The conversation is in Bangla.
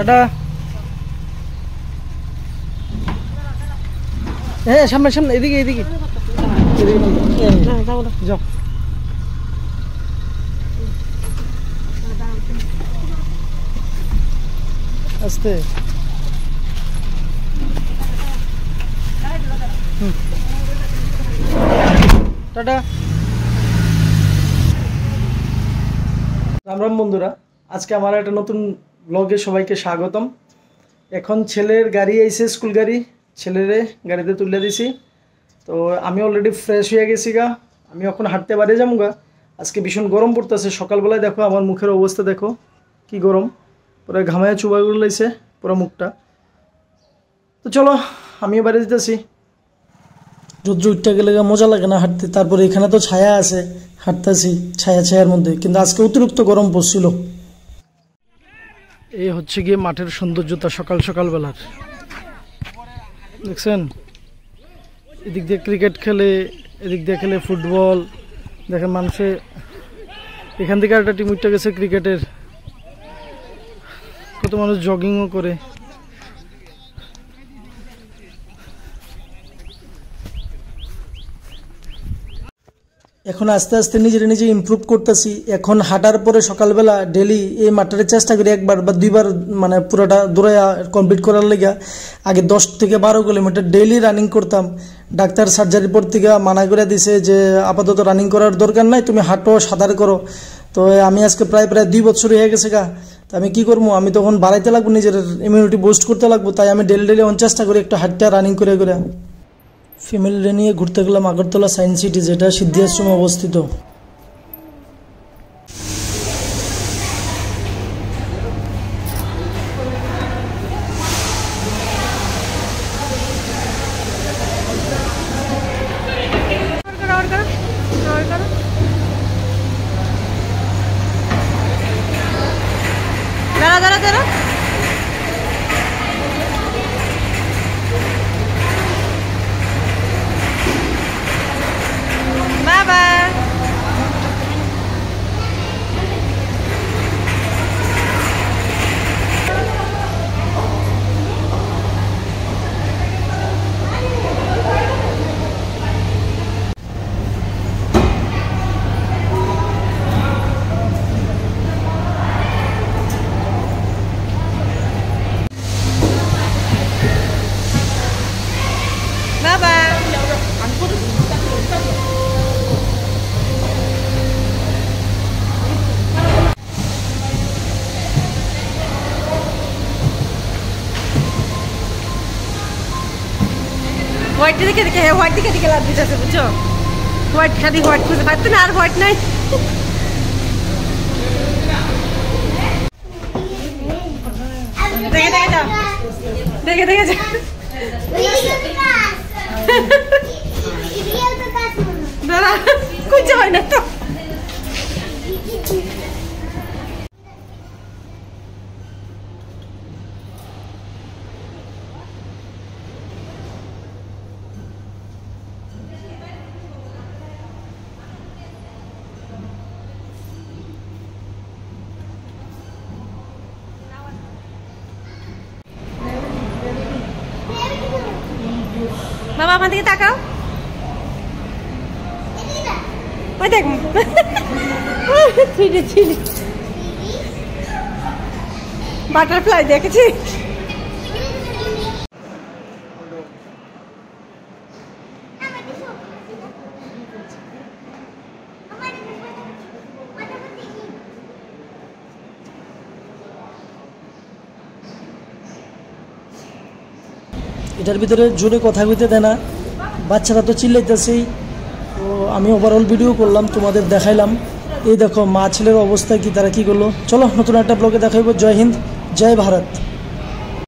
টাটা। হ্যাঁ সামনে সামনে, এদিকে এদিকে যাও। আস্তে। টাটা। রাম রাম বন্ধুরা, আজকে আমার একটা নতুন ব্লগে সবাইকে স্বাগতম। এখন ছেলের গাড়ি আইছে, স্কুল গাড়ি, ছেলেরে গাড়িতে তুলে দিছি। তো আমি অলরেডি ফ্রেশ হয়ে গেছি গা, আমি এখন হাঁটতে বাইরে যাবো গা। আজকে ভীষণ গরম পড়তেছে, সকালবেলায় দেখো আমার মুখের অবস্থা, দেখো কি গরম, পুরো ঘামায় চুবাই করে লাইছে পুরো মুখটা। তো চলো আমিও বাইরে যেতেছি। রোদ্র উঠতে গেলে মজা লাগে না হাঁটতে, তারপরে এখানে তো ছায়া আছে, হাঁটতেছি ছায়ার মধ্যে, কিন্তু আজকে অতিরিক্ত গরম পড়ছিল। এই হচ্ছে গিয়ে মাঠের সৌন্দর্যতা সকালবেলার, দেখছেন? এদিক দিয়ে ক্রিকেট খেলে, এদিক দিয়ে খেলে ফুটবল, দেখেন মানুষে এখান থেকে একটা টিম উঠতে গেছে ক্রিকেটের, কত মানুষ জগিংও করে। এখন আস্তে আস্তে নিজে ইমপ্রুভ করতেছি। এখন হাঁটার পরে সকালবেলা ডেলি এই মাঠটার চেষ্টা করি একবার বা দুইবার, মানে পুরোটা দৌড়ে কমপ্লিট করার লেগে। আগে 10 থেকে 12 কিলোমিটার ডেলি রানিং করতাম। ডাক্তার সার্জারির পর থেকে মানা করে দিছে যে আপাতত রানিং করার দরকার নাই, তুমি হাঁটো, সাঁতার করো। তো আমি আজকে প্রায় 2 বছর হয়ে গেছে গা। তো আমি কি করবো, আমি তখন বাড়াইতে লাগবো, নিজের ইমিউনিটি বুস্ট করতে লাগবো। তাই আমি ডেলি চেষ্টা করি একটু হাঁটতে, রানিং করে। ফ্যামিলিরে নিয়ে ঘুরতে গেলাম আগরতলা সায়েন্স সিটি, যেটা সিদ্ধি আশ্রমে অবস্থিত। হোয়াইট দেখে হোয়াইট দিকে লাভ দিতেছে, বুঝছো? হোয়াইট খালি হোয়াইট খুঁজে পাচ্ছে না, আর হোয়াইট নাই। দেখে যাও, দেখে যাও। দাদা খুঁজে হয় না তো। বাবা আমার দিকে তাকাও, ওই দেখ বাটারফ্লাই দেখেছি। এটার ভিতরে জোরে কথা কইতে দেয় না, বাচ্চারা তো চিল্লাইতেছেই। তো আমি ওভারঅল ভিডিও করলাম, তোমাদের দেখাইলাম। এই দেখো মা ছেলের অবস্থা কি, তারা কি করলো। চলো নতুন একটা ব্লগে দেখাইবো। জয় হিন্দ, জয় ভারত।